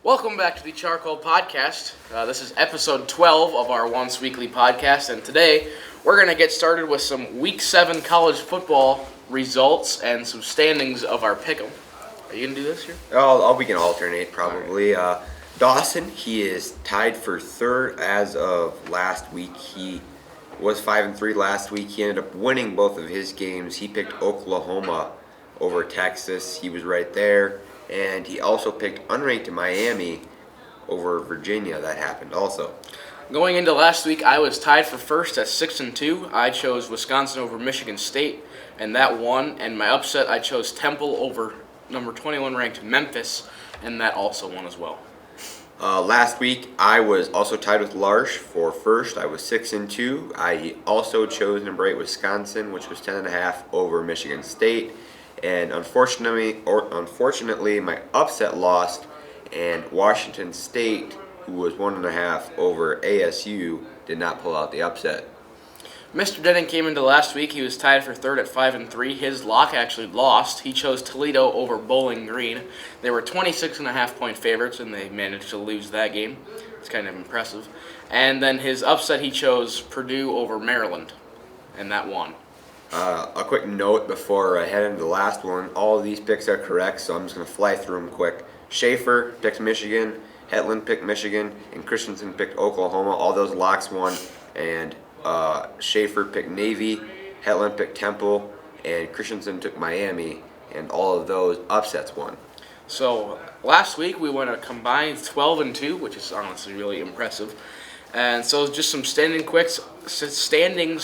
Welcome back to the CharCole Podcast. This is episode 12 of our once weekly podcast, and today we're going to get started with some Week 7 college football results and some standings of our pick'em. Are you going to do this here? We can alternate probably. Right. Dawson, he is tied for third as of last week. He was 5-3 last week. He ended up winning both of his games. He picked Oklahoma over Texas. He was right there. And he also picked unranked Miami over Virginia. That happened also. Going into last week, I was tied for first at 6-2. I chose Wisconsin over Michigan State, and that won. And my upset, I chose Temple over number 21 ranked Memphis, and that also won as well. Last week, I was also tied with Larsh for first. I was 6-2. I also chose number 8 Wisconsin, which was 10.5 over Michigan State. And unfortunately, my upset lost, and Washington State, who was 1.5 over ASU, did not pull out the upset. Mr. Denning came into last week. He was tied for third at 5-3. His lock actually lost. He chose Toledo over Bowling Green. They were 26.5-point favorites, and they managed to lose that game. It's kind of impressive. And then his upset, he chose Purdue over Maryland, and that won. A quick note before I head into the last one. All of these picks are correct, so I'm just going to fly through them quick. Schaefer picked Michigan, Hetland picked Michigan, and Christensen picked Oklahoma. All those locks won, and Schaefer picked Navy, Hetland picked Temple, and Christensen took Miami, and all of those upsets won. So last week we went a combined 12-2, which is honestly really impressive. And so just some standings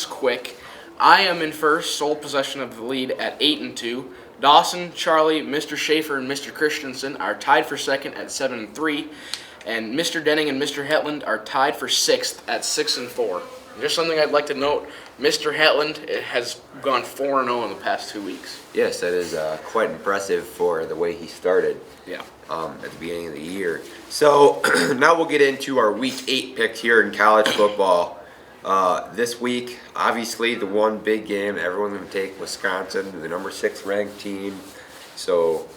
quick. I am in first, sole possession of the lead at 8-2. Dawson, Charlie, Mr. Schaefer, and Mr. Christensen are tied for second at 7-3. And Mr. Denning and Mr. Hetland are tied for sixth at 6-4. Just something I'd like to note, Mr. Hetland has gone 4-0 in the past 2 weeks. Yes, that is quite impressive for the way he started. Yeah. At the beginning of the year. So now we'll get into our Week 8 picks here in college football. This week, obviously, the one big game, everyone's going to take Wisconsin, the number 6 ranked team. So,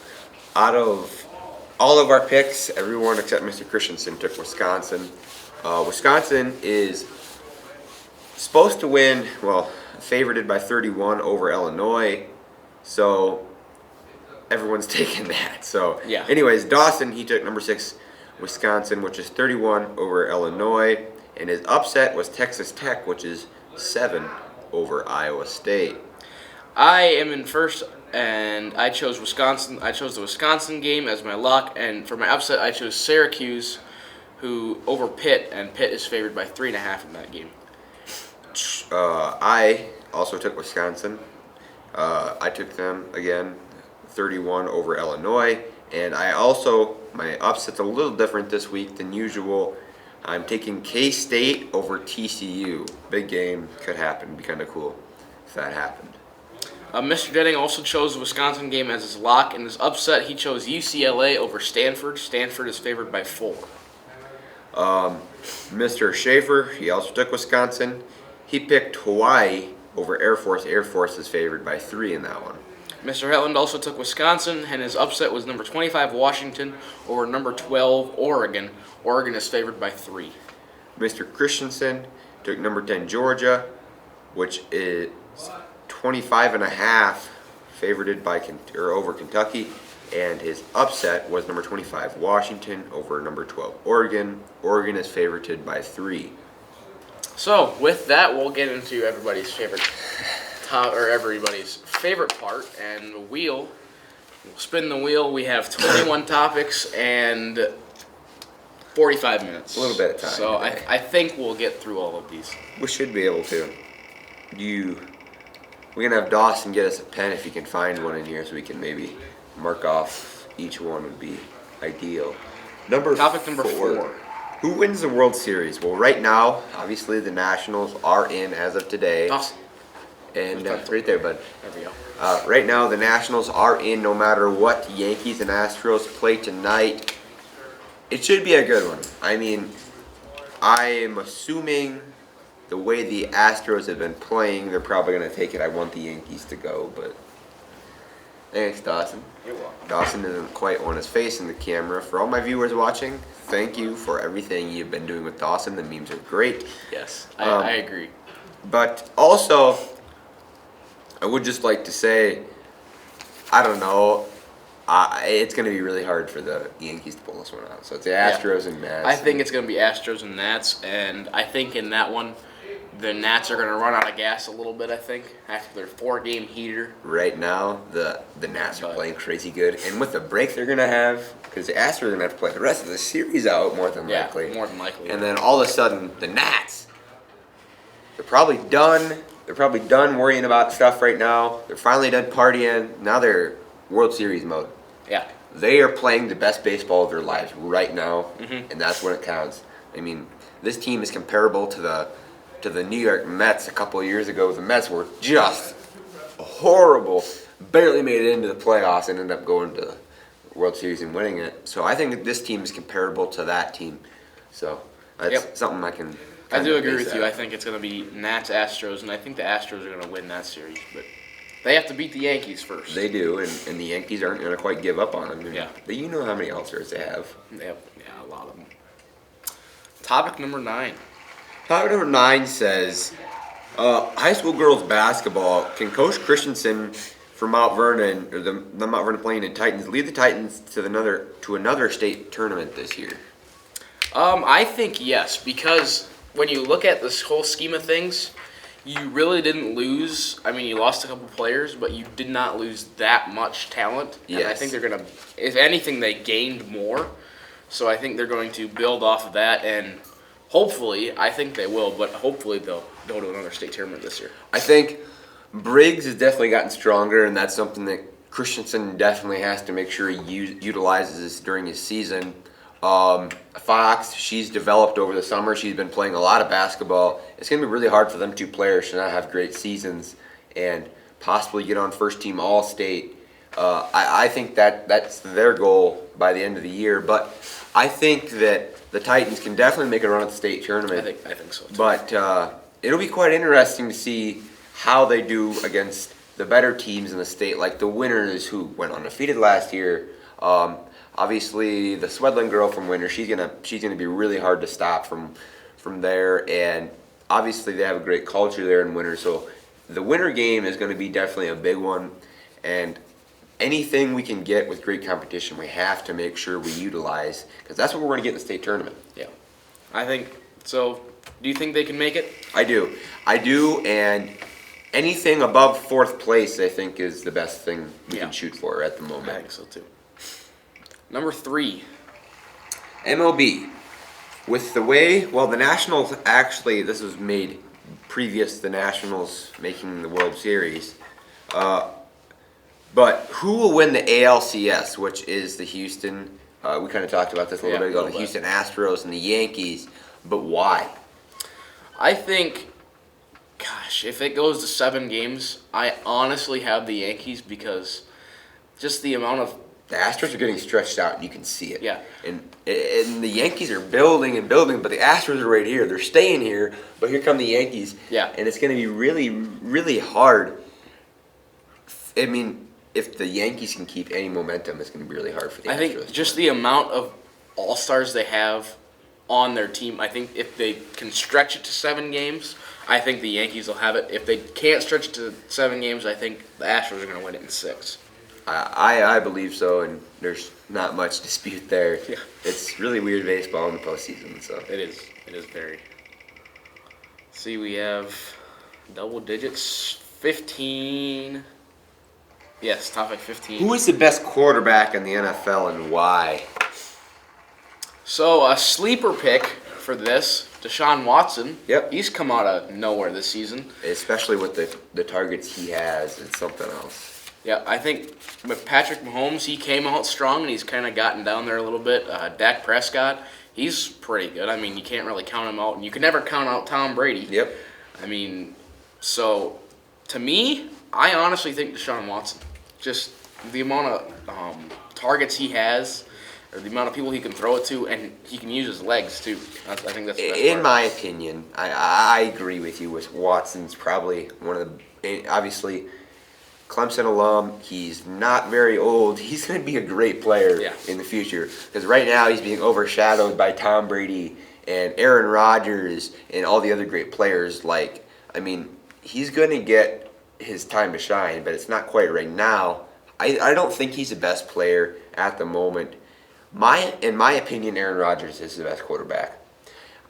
out of all of our picks, everyone except Mr. Christensen took Wisconsin. Wisconsin is supposed to win, favorited by 31 over Illinois. So, everyone's taking that. So, yeah. Anyways, Dawson, he took number 6 Wisconsin, which is 31 over Illinois. And his upset was Texas Tech, which is 7 over Iowa State. I am in first, and I chose Wisconsin. I chose the Wisconsin game as my lock, and for my upset, I chose Syracuse, who over Pitt, and Pitt is favored by 3.5 in that game. I also took Wisconsin. I took them again, 31 over Illinois, and my upset's a little different this week than usual. I'm taking K-State over TCU. Big game, could happen. Be kind of cool if that happened. Mr. Denning also chose the Wisconsin game as his lock. In his upset, he chose UCLA over Stanford. Stanford is favored by 4. Mr. Schaefer, he also took Wisconsin. He picked Hawaii over Air Force. Air Force is favored by 3 in that one. Mr. Hetland also took Wisconsin, and his upset was number 25 Washington over number 12 Oregon. Oregon is favored by 3. Mr. Christensen took number 10 Georgia, which is 25.5 favored over Kentucky, and his upset was number 25 Washington over number 12 Oregon. Oregon is favorited by 3. So with that, we'll get into everybody's favorite part, and we'll spin the wheel. We have 21 topics and 45 minutes. A little bit of time. So I think we'll get through all of these. We should be able to. We're going to have Dawson get us a pen if he can find one in here so we can maybe mark off each one would be ideal. Topic number 4. Who wins the World Series? Well, right now, obviously the Nationals are in as of today. Dawson. And right there, bud. There we go. Right now, the Nationals are in no matter what. Yankees and Astros play tonight. It should be a good one. I mean, I am assuming the way the Astros have been playing, they're probably going to take it. I want the Yankees to go, but Thanks, Dawson. You're welcome. Dawson doesn't quite want his face in the camera. For all my viewers watching, thank you for everything you've been doing with Dawson. The memes are great. Yes, I agree. But also, I would just like to say, I don't know, it's going to be really hard for the Yankees to pull this one out. So it's the Astros and Nats. I think it's going to be Astros and Nats, and I think in that one, the Nats are going to run out of gas a little bit, I think, after their 4-game heater. Right now, the Nats are playing crazy good. And with the break they're going to have, because the Astros are going to have to play the rest of the series out more than likely. Yeah, more than likely. And then all of a sudden, the Nats, they're probably done. They're probably done worrying about stuff right now. They're finally done partying. Now they're World Series mode. Yeah. They are playing the best baseball of their lives right now, Mm-hmm. and that's when it counts. I mean, this team is comparable to the New York Mets a couple of years ago. The Mets were just horrible, barely made it into the playoffs and ended up going to the World Series and winning it. So I think this team is comparable to that team. So that's something I can. I do agree with you. I think it's going to be Nats, Astros, and I think the Astros are going to win that series. But they have to beat the Yankees first. They do, and the Yankees aren't going to quite give up on them. And Yeah. You know how many All-Stars they have. Yeah, a lot of them. Topic number 9. Topic number 9 says, high school girls basketball, can Coach Christensen from Mount Vernon, or the Mount Vernon Playing Titans, lead the Titans to another state tournament this year? I think yes, because when you look at this whole scheme of things, you really didn't lose. I mean, you lost a couple players, but you did not lose that much talent. And I Yes. think they're going to, if anything, they gained more. So I think they're going to build off of that, and hopefully, I think they will, but hopefully they'll go to another state tournament this year. I think Briggs has definitely gotten stronger, and that's something that Christensen definitely has to make sure he utilizes during his season. Fox, she's developed over the summer. She's been playing a lot of basketball. It's going to be really hard for them two players to not have great seasons and possibly get on first team All-State. I think that's their goal by the end of the year. But I think that the Titans can definitely make a run at the state tournament. I think so too. But it'll be quite interesting to see how they do against the better teams in the state, like the Winners, who went undefeated last year. Obviously, the Swedlin girl from Winter, she's gonna be really hard to stop from there. And obviously, they have a great culture there in Winter. So the Winter game is going to be definitely a big one. And anything we can get with great competition, we have to make sure we utilize, because that's what we're going to get in the state tournament. Yeah, I think so. Do you think they can make it? I do, and anything above 4th place, I think, is the best thing we can shoot for at the moment. I think so too. Number 3. MLB. With the way, the Nationals, actually, this was made previous to the Nationals making the World Series. But who will win the ALCS, which is the Houston, we kind of talked about this a little bit ago, the Houston Astros and the Yankees, but why? I think, gosh, if it goes to 7 games, I honestly have the Yankees because just the amount of... The Astros are getting stretched out, and you can see it. Yeah. And the Yankees are building and building, but the Astros are right here. They're staying here, but here come the Yankees. Yeah. And it's going to be really, really hard. I mean, if the Yankees can keep any momentum, it's going to be really hard for the Astros. I think just the amount of all-stars they have on their team, I think if they can stretch it to 7 games, I think the Yankees will have it. If they can't stretch it to 7 games, I think the Astros are going to win it in 6. I believe so, and there's not much dispute there. Yeah. It's really weird baseball in the postseason. So It is. It is very. See, we have double digits, 15. Yes, topic 15. who is the best quarterback in the NFL and why? So, a sleeper pick for this, Deshaun Watson. Yep. He's come out of nowhere this season. Especially with the targets he has, it's something else. Yeah, I think with Patrick Mahomes, he came out strong, and he's kind of gotten down there a little bit. Dak Prescott, he's pretty good. I mean, you can't really count him out, and you can never count out Tom Brady. Yep. I mean, so, to me, I honestly think Deshaun Watson. Just the amount of targets he has, or the amount of people he can throw it to, and he can use his legs, too. I think that's the best In part. my opinion, I agree with you. With Watson's probably one of the, obviously, Clemson alum. He's not very old. He's going to be a great player in the future. Because right now he's being overshadowed by Tom Brady and Aaron Rodgers and all the other great players. He's going to get his time to shine, but it's not quite right now. I don't think he's the best player at the moment. In my opinion, Aaron Rodgers is the best quarterback.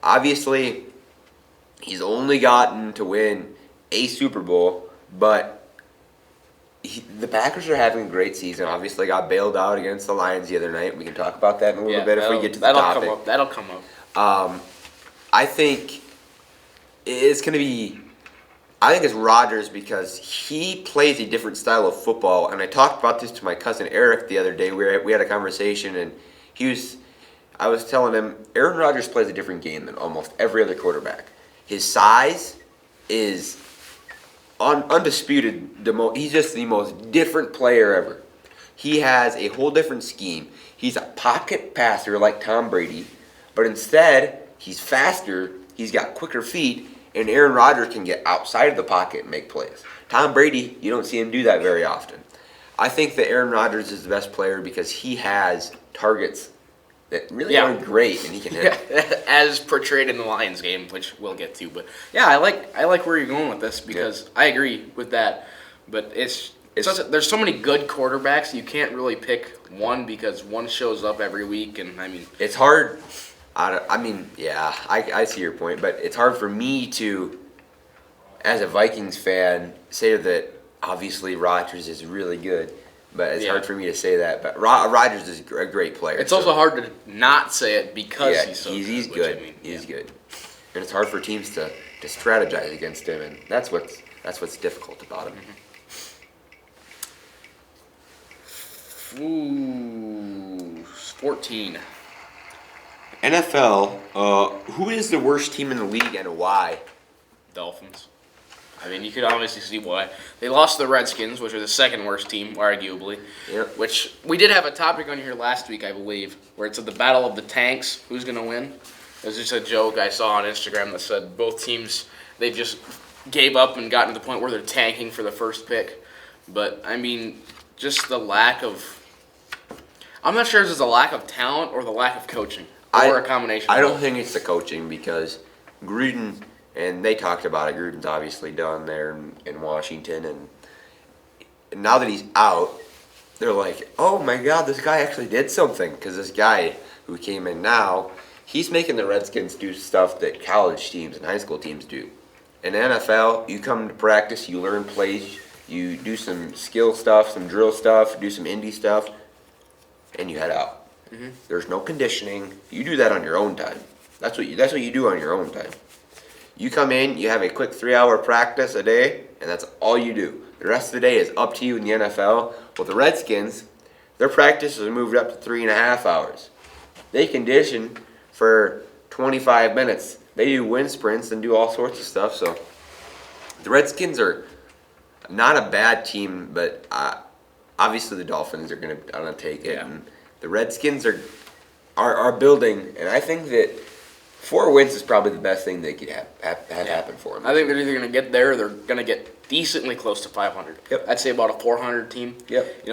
Obviously, he's only gotten to win a Super Bowl, but the Packers are having a great season. Obviously, got bailed out against the Lions the other night. We can talk about that in a little bit if we get to the topic. That'll come up. I think it's going to be. I think it's Rodgers because he plays a different style of football, and I talked about this to my cousin Eric the other day. We had a conversation, and I was telling him Aaron Rodgers plays a different game than almost every other quarterback. His size is undisputed. He's just the most different player ever. He has a whole different scheme. He's a pocket passer like Tom Brady, but instead he's faster. He's got quicker feet. And Aaron Rodgers can get outside of the pocket and make plays. Tom Brady, you don't see him do that very often. I think that Aaron Rodgers is the best player because he has targets that really aren't great, and he can hit. As portrayed in the Lions game, which we'll get to. But yeah, I like where you're going with this because I agree with that. But there's so many good quarterbacks, you can't really pick one because one shows up every week, and it's hard. I see your point, but it's hard for me to, as a Vikings fan, say that obviously Rodgers is really good, but it's hard for me to say that. But Rodgers is a great player. It's also hard to not say it because he's so good. He's good. He's good, and it's hard for teams to strategize against him, and that's what's difficult about him. Ooh, 14. NFL, who is the worst team in the league and why? Dolphins. You could obviously see why. They lost to the Redskins, which are the second worst team, arguably. Yep. Which we did have a topic on here last week, I believe, where it's at the battle of the tanks. Who's going to win? It was just a joke I saw on Instagram that said both teams, they just gave up and gotten to the point where they're tanking for the first pick. But, just the lack of... I'm not sure if it's a lack of talent or the lack of coaching. Or a combination. I don't think it's the coaching because Gruden, and they talked about it, Gruden's obviously done there in Washington, and now that he's out, they're like, oh my God, this guy actually did something. Because this guy who came in now, he's making the Redskins do stuff that college teams and high school teams do. In the NFL, you come to practice, you learn plays, you do some skill stuff, some drill stuff, do some indie stuff, and you head out. Mm-hmm. There's no conditioning. You do that on your own time. That's what you do on your own time. You come in, you have a quick 3-hour practice a day, and that's all you do. The rest of the day is up to you in the NFL. Well, the Redskins, their practice is moved up to 3.5 hours. They condition for 25 minutes. They do wind sprints and do all sorts of stuff. So the Redskins are not a bad team, but obviously the Dolphins are going to take it. Yeah. And the Redskins are building, and I think that 4 wins is probably the best thing they could have happen for them. I think they're either going to get there or they're going to get decently close to 500. Yep. I'd say about a 400 team. Yep.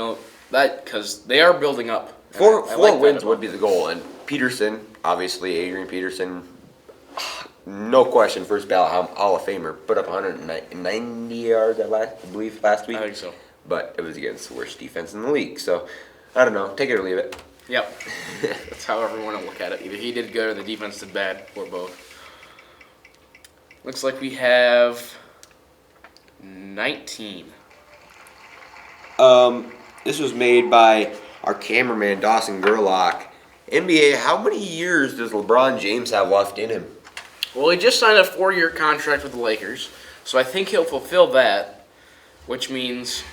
Because they are building up. Four wins would be the goal, and Peterson, obviously Adrian Peterson, no question, first ballot Hall of Famer, put up 190 yards, I believe, last week. I think so. But it was against the worst defense in the league, so I don't know. Take it or leave it. Yep. That's how everyone will look at it. Either he did good or the defense did bad, or both. Looks like we have 19. This was made by our cameraman, Dawson Gerlach. NBA, how many years does LeBron James have left in him? Well, he just signed a 4-year contract with the Lakers, so I think he'll fulfill that, which means...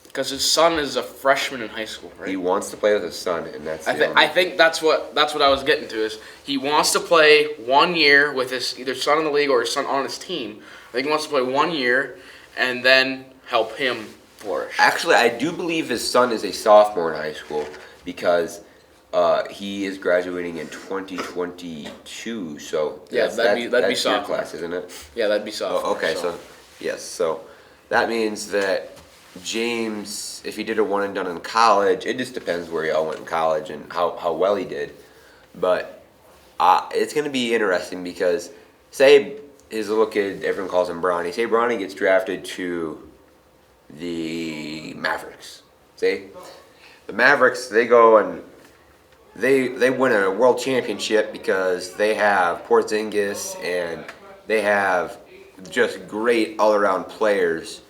Because his son is a freshman in high school, right? He wants to play with his son, and that's. I think that's what I was getting to is he wants to play 1 year with his either son in the league or his son on his team. I think he wants to play 1 year and then help him flourish. Actually, I do believe his son is a sophomore in high school because he is graduating in 2022. So yeah, that'd be sophomore class, isn't it? Yeah, that'd be sophomore. Okay, so yes, so that means that. James, if he did a one and done in college, it just depends where he all went in college and how well he did. But it's going to be interesting because, say, his little kid, everyone calls him Bronny. Say Bronny gets drafted to the Mavericks. Say, the Mavericks, they go and they win a world championship because they have Porzingis and they have just great all-around players.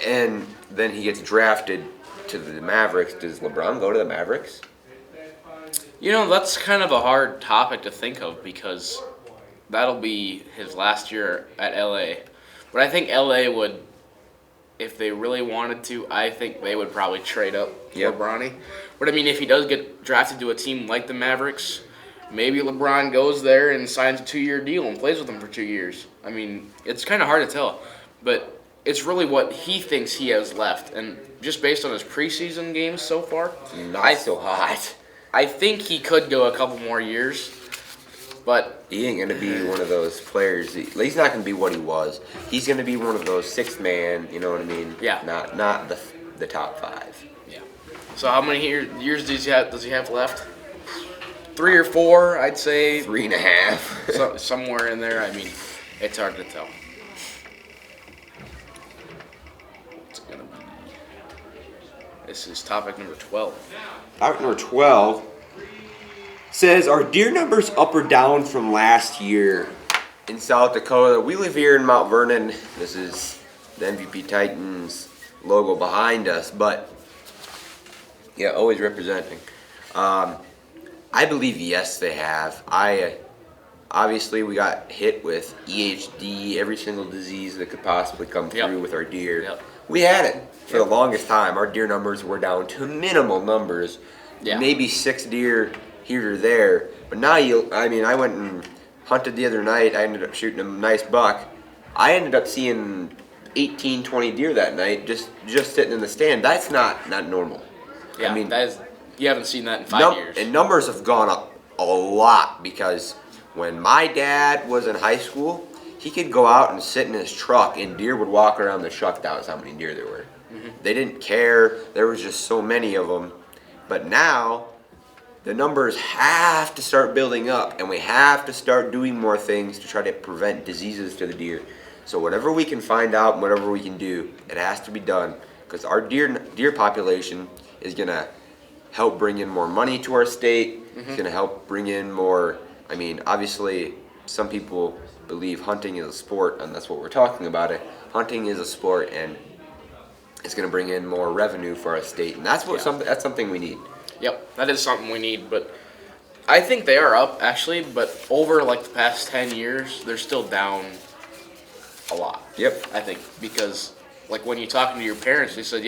And then he gets drafted to the Mavericks. Does LeBron go to the Mavericks? That's kind of a hard topic to think of because that'll be his last year at LA. But I think LA would, if they really wanted to, I think they would probably trade up for Bronny. But I mean, if he does get drafted to a team like the Mavericks, maybe LeBron goes there and signs a 2-year deal and plays with them for 2 years. I mean, it's kind of hard to tell. But it's really what he thinks he has left. And just based on his preseason games so far, not so hot. I think he could go a couple more years. But he ain't going to be one of those players. He's not going to be what he was. He's going to be one of those sixth man, you know what I mean? Yeah. Not the top 5. Yeah. So how many years does he have left? 3 or 4, I'd say. 3.5. Somewhere in there. I mean, it's hard to tell. What's it going to be? This is topic number 12. Topic number 12 says, are deer numbers up or down from last year in South Dakota? We live here in Mount Vernon. This is the MVP Titans logo behind us, but yeah, always representing. I believe yes, they have. Obviously we got hit with EHD, every single disease that could possibly come through with our deer. Yep. We had it for the longest time. Our deer numbers were down to minimal numbers, maybe 6 deer here or there. But now I went and hunted the other night. I ended up shooting a nice buck. I ended up seeing 18, 20 deer that night just sitting in the stand. That's not normal. Yeah, I mean, you haven't seen that in 5 years. And numbers have gone up a lot because when my dad was in high school, he could go out and sit in his truck and deer would walk around the truck. That was how many deer there were. Mm-hmm. They didn't care. There was just so many of them. But now the numbers have to start building up, and we have to start doing more things to try to prevent diseases to the deer. So whatever we can find out and whatever we can do, it has to be done because our deer population is going to help bring in more money to our state. Mm-hmm. It's going to help bring in more. I mean, obviously, some people believe hunting is a sport, and that's what we're talking about. Hunting is a sport, and it's going to bring in more revenue for our state, and that's that's something we need. Yep, that is something we need, but I think they are up, actually, but over, the past 10 years, they're still down a lot. Yep. I think, because, when you're talking to your parents, they said,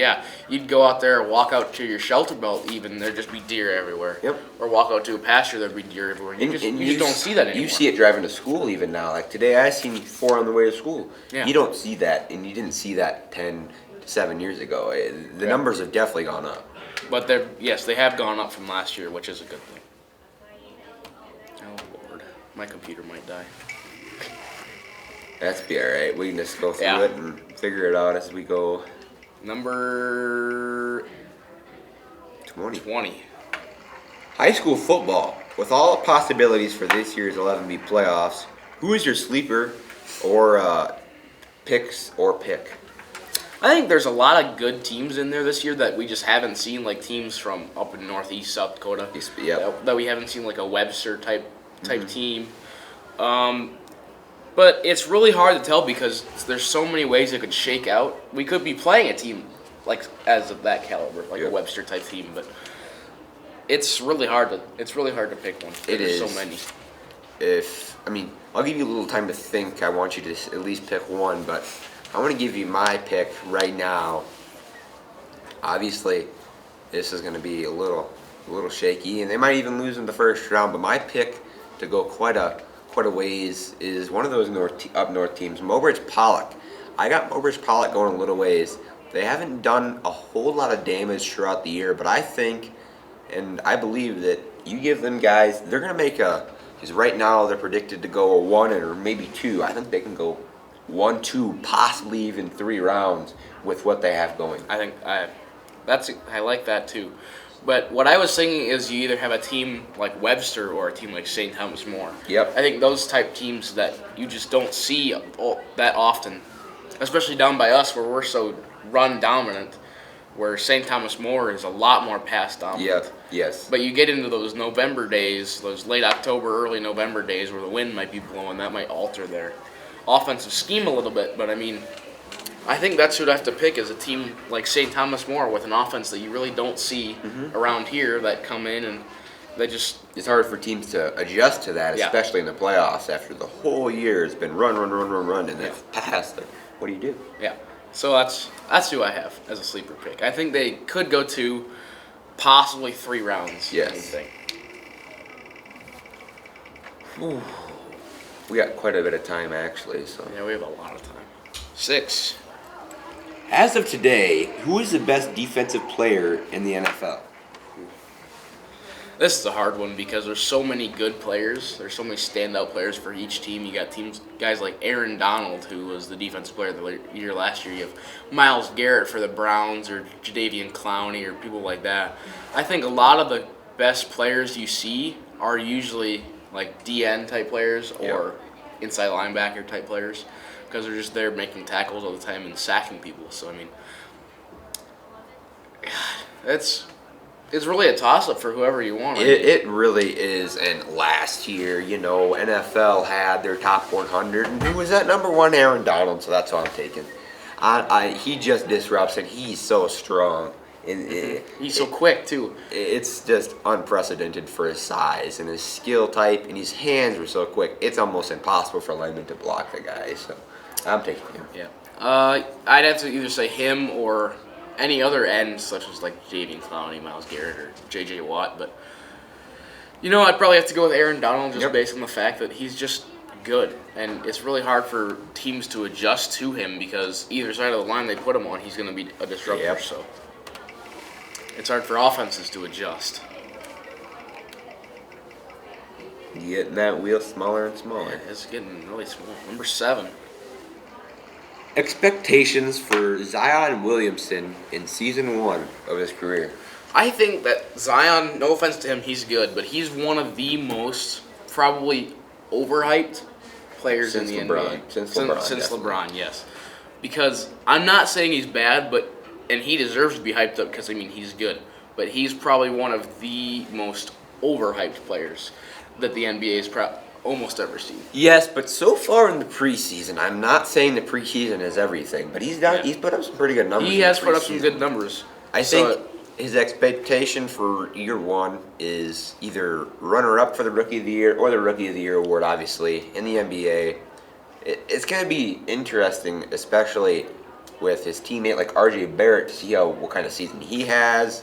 you'd go out there, walk out to your shelter belt even, there'd just be deer everywhere. Yep. Or walk out to a pasture, there'd be deer everywhere. You just don't see that anymore. You see it driving to school even now. Like today, I seen 4 on the way to school. Yeah. You don't see that, and you didn't see that 7 years ago. The numbers have definitely gone up. But they have gone up from last year, which is a good thing. Oh, Lord. My computer might die. That's be all right. We can just go through it and figure it out as we go. Number 20. High school football. With all the possibilities for this year's 11B playoffs, who is your sleeper or picks or pick? I think there's a lot of good teams in there this year that we just haven't seen, like teams from up in Northeast South Dakota. Yep. That we haven't seen, like a Webster type team. But it's really hard to tell because there's so many ways it could shake out. We could be playing a team as of that caliber, a Webster type team, but it's really hard to pick one. There's so many. I'll give you a little time to think. I want you to at least pick one, but I want to give you my pick right now. Obviously, this is going to be a little shaky, and they might even lose in the first round. But my pick to go quite a ways is one of those up north teams, Mobridge Pollock. I got Mobridge Pollock going a little ways. They haven't done a whole lot of damage throughout the year, but I think, and I believe that you give them guys, they're going to make because right now they're predicted to go a 1 or maybe 2. I think they can go 1, 2, possibly even 3 rounds with what they have going. I like that too. But what I was thinking is you either have a team like Webster or a team like St. Thomas More. Yep. I think those type teams that you just don't see that often, especially down by us where we're so run dominant, where St. Thomas More is a lot more pass dominant. Yep. Yes. But you get into those November days, those late October, early November days where the wind might be blowing, that might alter their offensive scheme a little bit. But I mean, I think that's who I'd have to pick is a team like St. Thomas More with an offense that you really don't see around here that come in and they just... It's hard for teams to adjust to that, especially in the playoffs after the whole year has been run, and then passed. What do you do? Yeah. So that's who I have as a sleeper pick. I think they could go to possibly 3 rounds. Yes. Anything. Ooh. We got quite a bit of time, actually. So Yeah, we have a lot of time. 6. as of today, who is the best defensive player in the NFL? This is a hard one because there's so many good players. There's so many standout players for each team. You got guys like Aaron Donald, who was the defensive player of the year last year. You have Myles Garrett for the Browns, or Jadeveon Clowney, or people like that. I think a lot of the best players you see are usually like DN type players or inside linebacker type players because they're just there making tackles all the time and sacking people. So I mean, it's really a toss-up for whoever you want. It really is. And last year, NFL had their top 100, and who was that number one? Aaron Donald. So that's what I'm taking. He just disrupts, and he's so strong. He's so quick too. It's just unprecedented for his size and his skill type, and his hands were so quick. It's almost impossible for linemen to block the guy. So I'm taking him. Yeah. I'd have to either say him or any other end, such as like Jadeveon Clowney, Myles Garrett, or J.J. Watt. But I'd probably have to go with Aaron Donald just based on the fact that he's just good, and it's really hard for teams to adjust to him because either side of the line they put him on, he's going to be a disruptor. Yep. So it's hard for offenses to adjust. You getting that wheel smaller and smaller. Yeah, it's getting really small. Number 7. Expectations for Zion Williamson in season 1 of his career. I think that Zion, no offense to him, he's good, but he's one of the most probably overhyped players in the NBA. Since LeBron, yes. Because I'm not saying he's bad, and he deserves to be hyped up because, he's good. But he's probably one of the most overhyped players that the NBA has almost ever seen. Yes, but so far in the preseason, I'm not saying the preseason is everything, but he's put up some pretty good numbers. He has put up some good numbers. I think his expectation for year 1 is either runner-up for the Rookie of the Year or the Rookie of the Year award, obviously, in the NBA. It's going to be interesting, especially with his teammate like R.J. Barrett, to see what kind of season he has.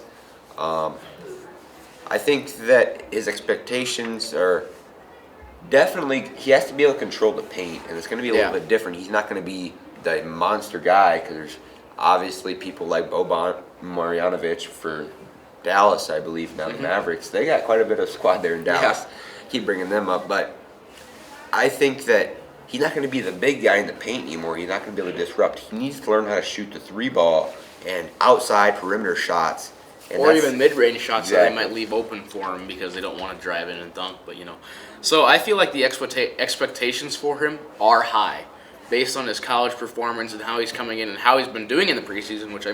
I think that his expectations are definitely, he has to be able to control the paint, and it's going to be a little bit different. He's not going to be the monster guy because there's obviously people like Boban Marjanovic for Dallas, I believe, now the Mavericks. They got quite a bit of squad there in Dallas. Keep bringing them up, but I think that he's not going to be the big guy in the paint anymore. He's not going to be able to disrupt. He needs to learn how to shoot the 3-ball and outside perimeter shots. Or even mid-range shots that they might leave open for him because they don't want to drive in and dunk. But so I feel like the expectations for him are high, based on his college performance and how he's coming in and how he's been doing in the preseason. Which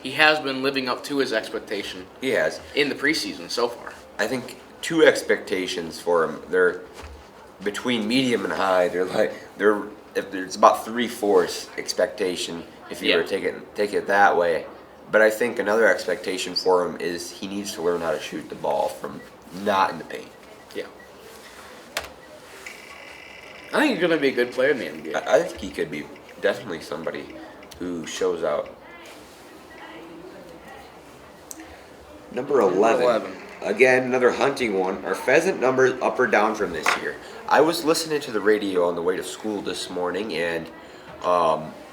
he has been living up to his expectation. He has in the preseason so far. I think 2 expectations for him. They're between medium and high. It's about 3/4 expectation if you were to take it that way. But I think another expectation for him is he needs to learn how to shoot the ball from not in the paint. Yeah. I think he's going to be a good player in the NBA. I think he could be definitely somebody who shows out. Number 11. Again, another hunting one. Are Pheasant numbers up or down from this year? I was listening to the radio on the way to school this morning, and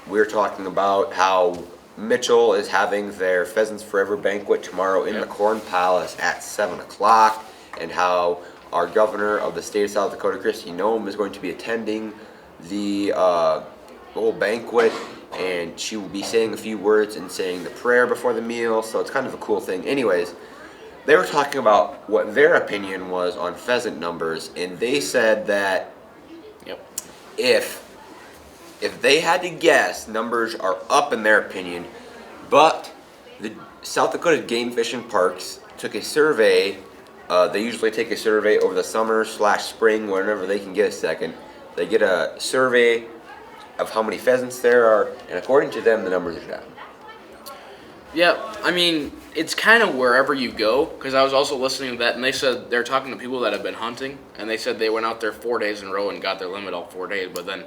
we were talking about how Mitchell is having their Pheasants Forever banquet tomorrow in the Corn Palace at 7 o'clock, and how our governor of the state of South Dakota, Kristi Noem, is going to be attending the whole banquet, and she will be saying a few words and saying the prayer before the meal. So it's kind of a cool thing. Anyways, they were talking about what their opinion was on pheasant numbers, and they said that Yep. if they had to guess, numbers are up in their opinion, but the South Dakota Game Fish and Parks took a survey. They usually take a survey over the summer/spring, whenever they can get a second. They get a survey of how many pheasants there are, and according to them, the numbers are down. Yeah, I mean, it's kind of wherever you go, because I was also listening to that, and they said they're talking to people that have been hunting, and they said they went out there 4 days in a row and got their limit all 4 days, but then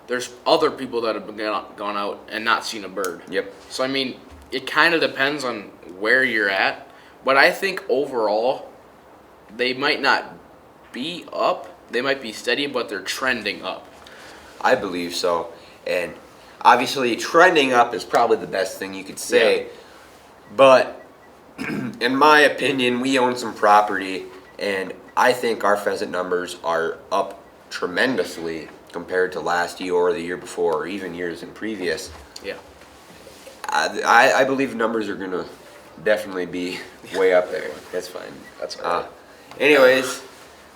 there's other people that have gone out and not seen a bird. Yep. So, I mean, it kind of depends on where you're at, but I think overall, they might not be up, they might be steady, but they're trending up. I believe so, and obviously trending up is probably the best thing you could say. Yeah. But in my opinion, we own some property, and I think our pheasant numbers are up tremendously compared to last year or the year before, or even years in previous. Yeah. I believe numbers are gonna definitely be way up there. That's fine. That's all right. Anyways,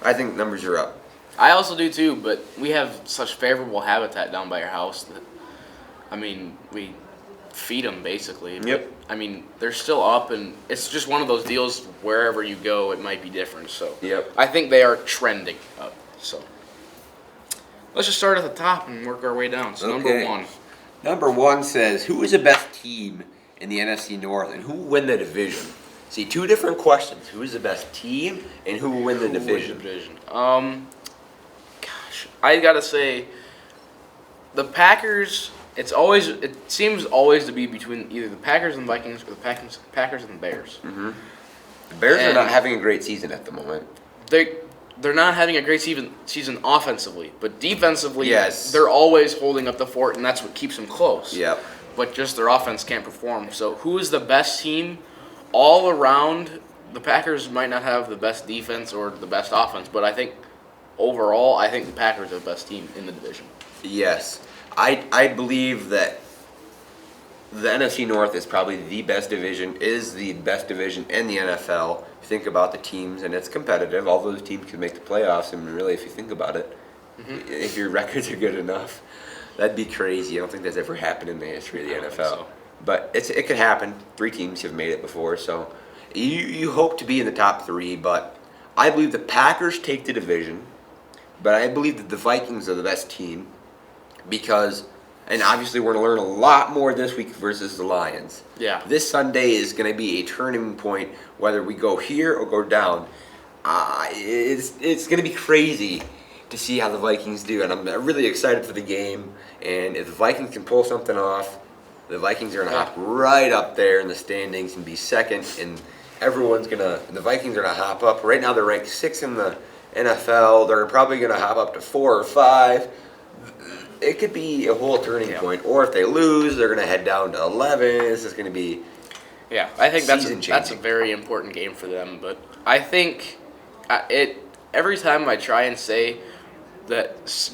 I think numbers are up. I also do too, but we have such favorable habitat down by our house that, I mean, we feed them basically. But, Yep. I mean, they're still up, and it's just one of those deals wherever you go, it might be different. So Yep. I think they are trending up. So let's just start at the top and work our way down. So Okay. number one. Number one says, who is the best team in the NFC North and who will win the division? See, two different questions. Who is the best team and who will win the division? Gosh, I gotta say, the Packers. It seems always to be between either the Packers and Vikings or the Packers and the Bears. Mm-hmm. The Bears are And- not having a great season at the moment. They're not having a great season offensively, but defensively, Yes. they're always holding up the fort, and that's what keeps them close. Yep. But just their offense can't perform. So who is the best team all around? The Packers might not have the best defense or the best offense, but I think overall, I think the Packers are the best team in the division. Yes. I believe that the NFC North is probably the best division in the NFL. If you think about the teams, and it's competitive. All those teams can make the playoffs, and really, if you think about it, if your records are good enough, that'd be crazy. I don't think that's ever happened in the history of the NFL. So. But it could happen. 3 teams have made it before, so you hope to be in the top 3. But I believe the Packers take the division, but I believe that the Vikings are the best team because, and obviously we're going to learn a lot more this week versus the Lions. Yeah. This Sunday is going to be a turning point, whether we go here or go down. It's going to be crazy to see how the Vikings do, and I'm really excited for the game. And if the Vikings can pull something off, the Vikings are going to hop right up there in the standings and be second, and the Vikings are going to hop up. Right now they're ranked 6th in the NFL. They're probably going to hop up to 4 or 5. It could be a whole turning point. Or if they lose, they're going to head down to 11. This is going to be I think that's season-changing. a very important game for them. But I think every time I try and say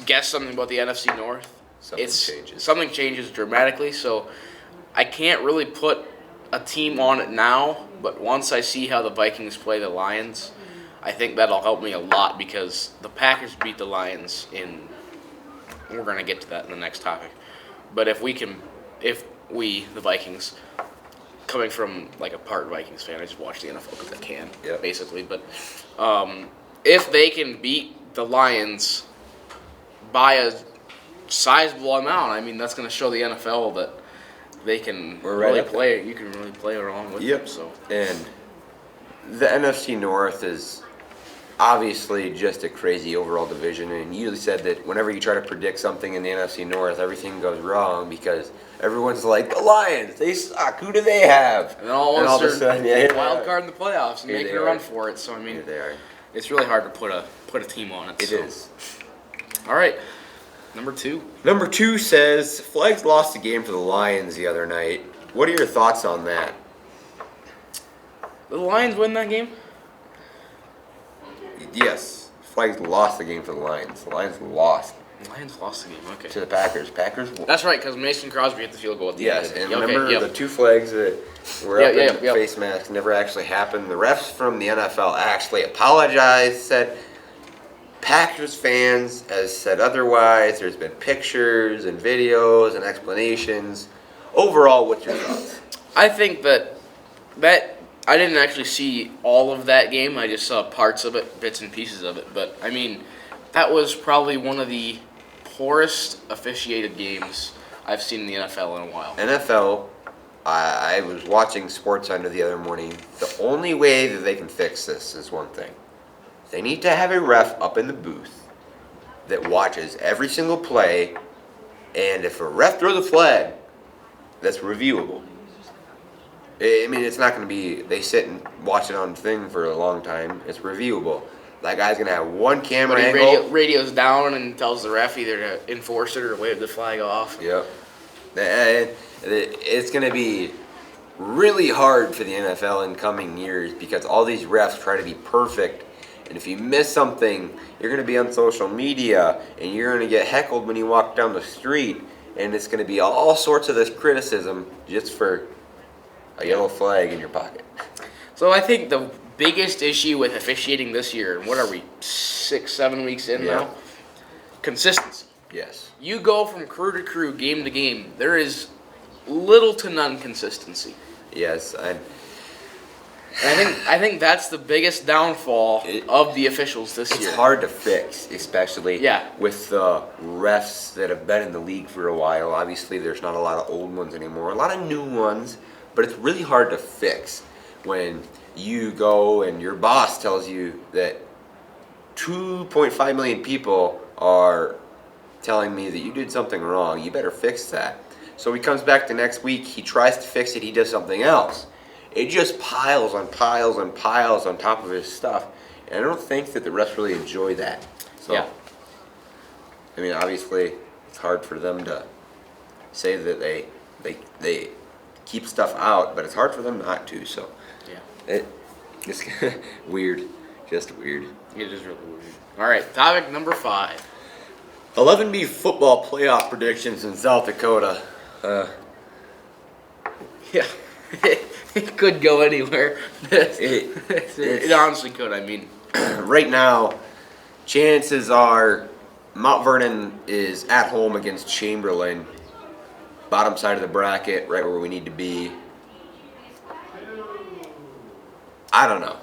guess something about the NFC North, something changes dramatically. So I can't really put a team on it now. But once I see how the Vikings play the Lions, I think that'll help me a lot because the Packers beat the Lions in. We're going to get to that in the next topic. But if we, the Vikings, coming from like a part Vikings fan, I just watch the NFL because I can, basically. But if they can beat the Lions by a sizable amount, I mean, that's going to show the NFL that they can really play. You can really play along with them. So. And the NFC North is obviously just a crazy overall division, and you said that whenever you try to predict something in the NFC North, everything goes wrong because everyone's like, the Lions, they suck, who do they have? And all of a sudden, wild they card in the playoffs and Here making they a are. run for it. So, I mean, Here they are. it's really hard to put a team on it. It is. All right, number 2. Number 2 says, Flags lost a game to the Lions the other night. What are your thoughts on that? Did the Lions win that game? Yes, Flags lost the game for the Lions. The Lions lost. Lions lost the game. Okay. to the Packers. That's right, because Mason Crosby hit the field goal at the Yes, end. and remember the 2 flags that were up in face masks never actually happened. The refs from the NFL actually apologized, said Packers fans has said otherwise. There's been pictures and videos and explanations. Overall, what's your thoughts? I think that I didn't actually see all of that game. I just saw parts of it, bits and pieces of it. But, I mean, that was probably one of the poorest officiated games I've seen in the NFL in a while. NFL, I was watching SportsCenter the other morning. The only way that they can fix this is one thing. They need to have a ref up in the booth that watches every single play, and if a ref throws a flag, that's reviewable. I mean, it's not going to be, they sit and watch it on thing for a long time. It's reviewable. That guy's going to have one camera angle. Radio's down and tells the ref either to enforce it or wave the flag off. Yep. And it's going to be really hard for the NFL in coming years because all these refs try to be perfect. And if you miss something, you're going to be on social media and you're going to get heckled when you walk down the street. And it's going to be all sorts of this criticism just for a yellow flag in your pocket. So I think the biggest issue with officiating this year, and what are we, 6-7 weeks in now? Consistency. Yes. You go from crew to crew, game to game. There is little to none consistency. Yes. I think that's the biggest downfall of the officials this year. It's hard to fix, especially with the refs that have been in the league for a while. Obviously, there's not a lot of old ones anymore, a lot of new ones, but it's really hard to fix when you go and your boss tells you that 2.5 million people are telling me that you did something wrong. You better fix that. So he comes back the next week, he tries to fix it, he does something else. It just piles on piles and piles on top of his stuff. And I don't think that the refs really enjoy that. So, I mean, obviously, it's hard for them to say that they keep stuff out, but it's hard for them not to. So, it's weird. Just weird. It is really weird. All right, topic number 5. 11B football playoff predictions in South Dakota. Yeah. It could go anywhere. It honestly could, I mean. Right now, chances are Mount Vernon is at home against Chamberlain. Bottom side of the bracket, right where we need to be. I don't know.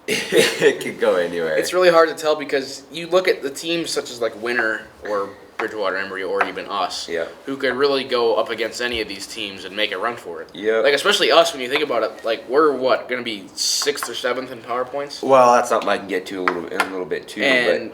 It could go anywhere. It's really hard to tell because you look at the teams such as like Winter or Bridgewater, Emory, or even us, who could really go up against any of these teams and make a run for it. Yeah. Like, especially us, when you think about it, like, we're what, going to be 6th or 7th in power points? Well, that's something I can get to in a little bit, too. And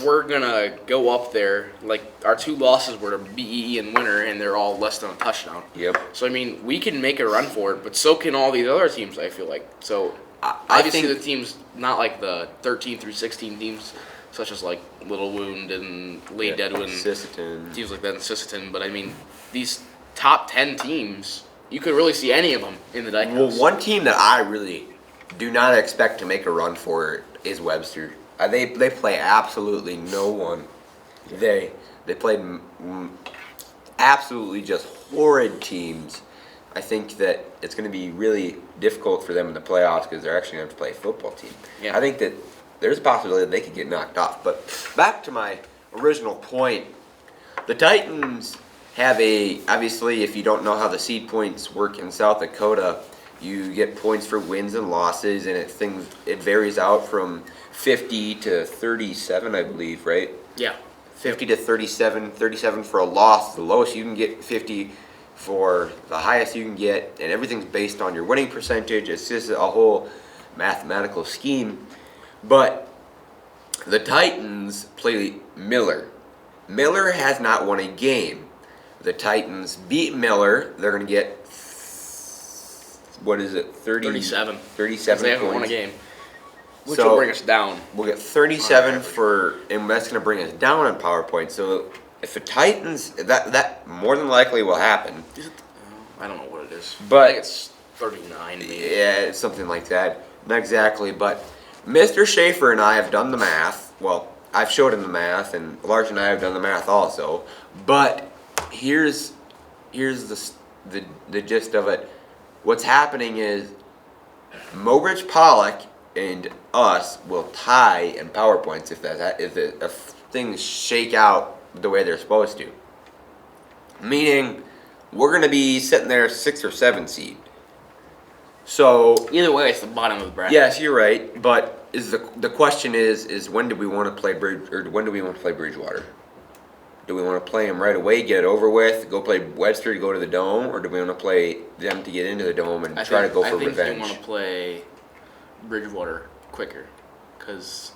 we're going to go up there. Like, our 2 losses were to BEE and Winter, and they're all less than a touchdown. Yep. So, I mean, we can make a run for it, but so can all these other teams, I feel like. So, obviously the teams, not like the 13 through 16 teams, such as like Little Wound and Lake Deadwood and teams like that in Sisseton. But I mean, these top 10 teams, you could really see any of them in the Dyke House. Well, one team that I really do not expect to make a run for is Webster. They play absolutely no one. They played absolutely just horrid teams. I think that it's going to be really difficult for them in the playoffs because they're actually going to have to play a football team. Yeah. I think that there's a possibility that they could get knocked off. But back to my original point, the Titans have obviously, if you don't know how the seed points work in South Dakota, you get points for wins and losses, and it varies out from 50 to 37, I believe, right? Yeah. 50 to 37, 37 for a loss, the lowest you can get 50 for the highest you can get, and everything's based on your winning percentage. It's just a whole mathematical scheme. But the Titans play Miller. Miller has not won a game. The Titans beat Miller. They're going to get, 37 they haven't points. won a game. Which will bring us down. We'll get 37 and that's going to bring us down on PowerPoint. So if the Titans, that more than likely will happen. Is it? I don't know what it is. But I think it's 39. Maybe. Yeah, it's something like that. Not exactly, but Mr. Schaefer and I have done the math. Well, I've showed him the math, and Large and I have done the math also. But here's the gist of it. What's happening is Mobridge Pollock and us will tie in power points if things shake out the way they're supposed to. Meaning, we're going to be sitting there 6 or 7 seed. So either way, it's the bottom of the bracket. yes, you're right. But the question is when do we want to play Bridgewater? Do we want to play them right away, get it over with, go play Webster to go to the Dome, or do we want to play them to get into the Dome and try to go for revenge? I think you want to play Bridgewater quicker, because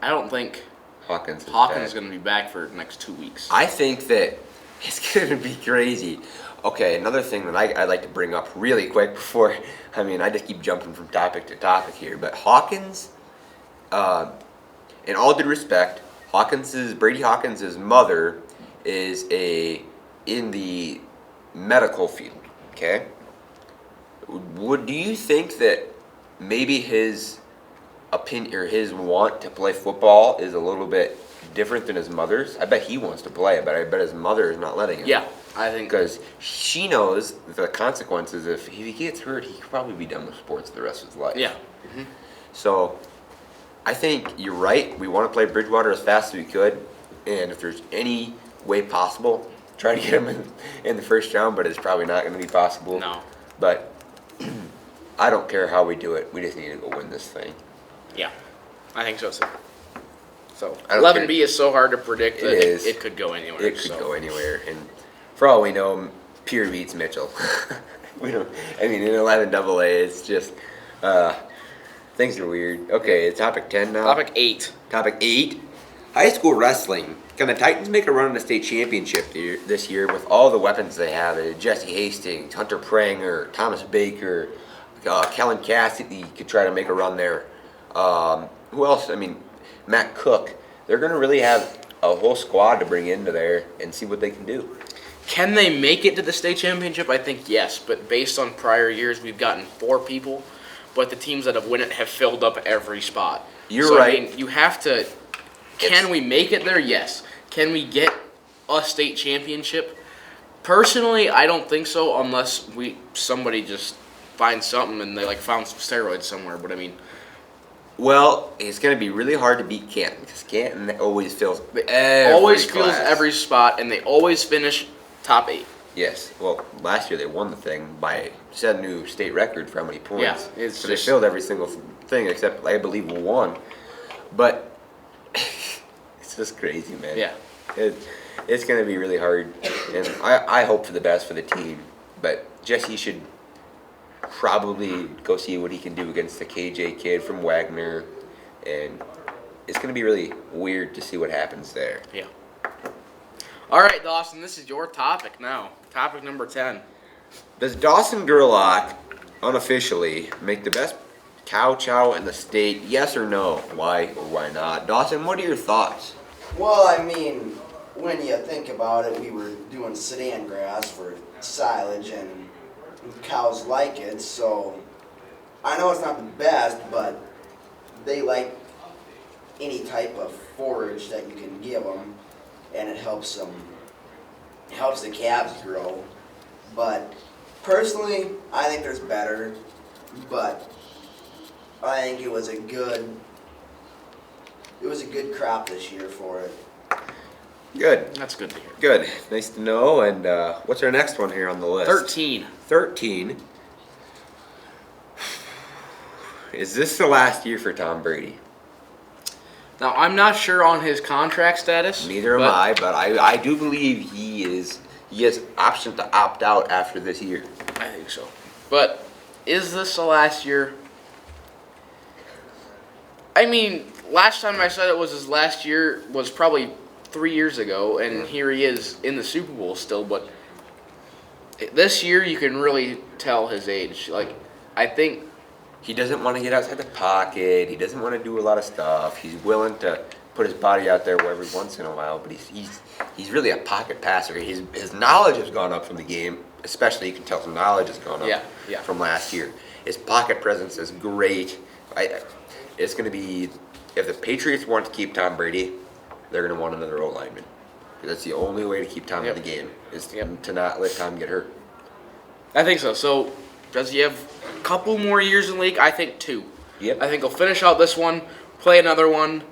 I don't think Hawkins is going to be back for the next 2 weeks. I think that it's going to be crazy. Okay, another thing that I'd like to bring up really quick before, I just keep jumping from topic to topic here, but Hawkins, in all due respect, Brady Hawkins' mother is in the medical field, okay? Do you think that maybe his opinion or his want to play football is a little bit different than his mother's? I bet he wants to play, but I bet his mother is not letting him. Yeah, I think. Because she knows the consequences. If he gets hurt, he could probably be done with sports the rest of his life. Yeah. Mm-hmm. So I think you're right. We want to play Bridgewater as fast as we could. And if there's any way possible, try to get him in the first round, but it's probably not going to be possible. No. But I don't care how we do it. We just need to go win this thing. Yeah, I think so, too. So 11B is so hard to predict that it could go anywhere. It could go anywhere, and for all we know, Pierre beats Mitchell. We don't. In 11AA, it's just things are weird. Okay, it's topic 10 now. Topic 8. Topic 8. High school wrestling. Can the Titans make a run in the state championship this year with all the weapons they have? Jesse Hastings, Hunter Pranger, Thomas Baker, Kellen Cassidy could try to make a run there. Who else? Matt Cook. They're going to really have a whole squad to bring into there and see what they can do. Can they make it to the state championship? I think yes, but based on prior years, we've gotten 4 people, but the teams that have won it have filled up every spot. You're right. You have to. Can we make it there? Yes. Can we get a state championship? Personally, I don't think so, unless somebody just finds something and they found some steroids somewhere. But well, it's going to be really hard to beat Canton because Canton always fills every spot, and they always finish top 8. Yes. Well, last year they won the thing by set a new state record for how many points. Yeah, they filled every single thing except I believe 1. But it's just crazy, man. Yeah. It's going to be really hard, and I hope for the best for the team. But Jesse should probably go see what he can do against the KJ kid from Wagner, and it's going to be really weird to see what happens there. Yeah. All right, Dawson, this is your topic now. Topic number 10. Does Dawson Gerlach unofficially make the best Chow in the state? Yes or no? Why or why not? Dawson, what are your thoughts? Well, when you think about it, we were doing sedan grass for silage, and cows like it, so I know it's not the best, but they like any type of forage that you can give them, and it helps them. It helps the calves grow. But personally, I think there's better. But I think it was a good crop this year for it. Good. That's good to hear. Good. Nice to know. And what's our next one here on the list? 13. 13. Is this the last year for Tom Brady? Now, I'm not sure on his contract status. Neither am I, but I do believe he has option to opt out after this year. I think so. But is this the last year? Last time I said it was his last year was probably 3 years ago, and here he is in the Super Bowl still. But this year, you can really tell his age. I think he doesn't want to get outside the pocket. He doesn't want to do a lot of stuff. He's willing to put his body out there every once in a while, but he's really a pocket passer. His knowledge has gone up from the game, especially you can tell his knowledge has gone up from last year. His pocket presence is great. It's going to be if the Patriots want to keep Tom Brady, they're going to want another O-lineman. That's the only way to keep Tom in the game, is to not let Tom get hurt. I think so. So, does he have a couple more years in the league? I think 2. Yep. I think he'll finish out this one, play another one,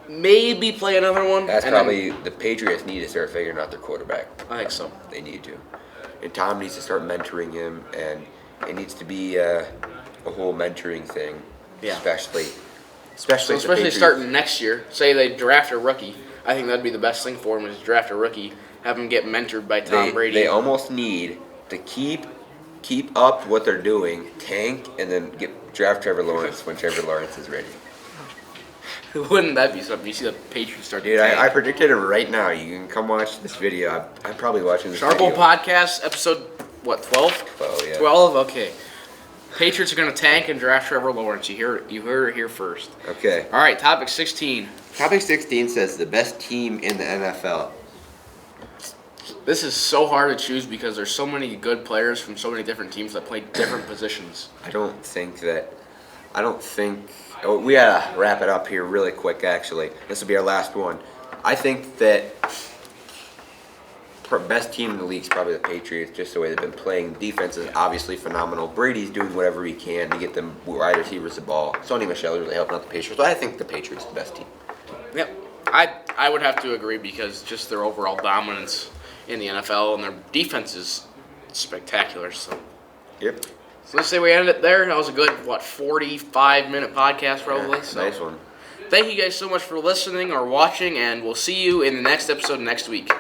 maybe play another one. That's probably the Patriots need to start figuring out their quarterback. I think so. They need to. And Tom needs to start mentoring him, and it needs to be a whole mentoring thing. Yeah. Especially starting next year. Say they draft a rookie. I think that'd be the best thing for him is draft a rookie, have him get mentored by Tom Brady. They almost need to keep up what they're doing, tank, and then draft Trevor Lawrence when Trevor Lawrence is ready. Wouldn't that be something? You see the Patriots start to Dude, tank. I predicted it right now. You can come watch this video. I'm probably watching this CharCole video. Podcast, episode, 12? 12, yeah. 12? Okay. Patriots are going to tank and draft Trevor Lawrence. You heard it here first. Okay. All right, topic 16. Topic 16 says the best team in the NFL. This is so hard to choose because there's so many good players from so many different teams that play different positions. I don't think. We gotta wrap it up here really quick, actually. This will be our last one. I think that best team in the league is probably the Patriots, just the way they've been playing. Defense is obviously phenomenal. Brady's doing whatever he can to get them wide receivers the ball. Sonny Michel is really helping out the Patriots. But I think the Patriots are the best team. Yep. I would have to agree because just their overall dominance in the NFL and their defense is spectacular. So Yep. So let's say we ended it there. That was a good, 45-minute podcast probably. Yeah, so nice one. Thank you guys so much for listening or watching, and we'll see you in the next episode next week.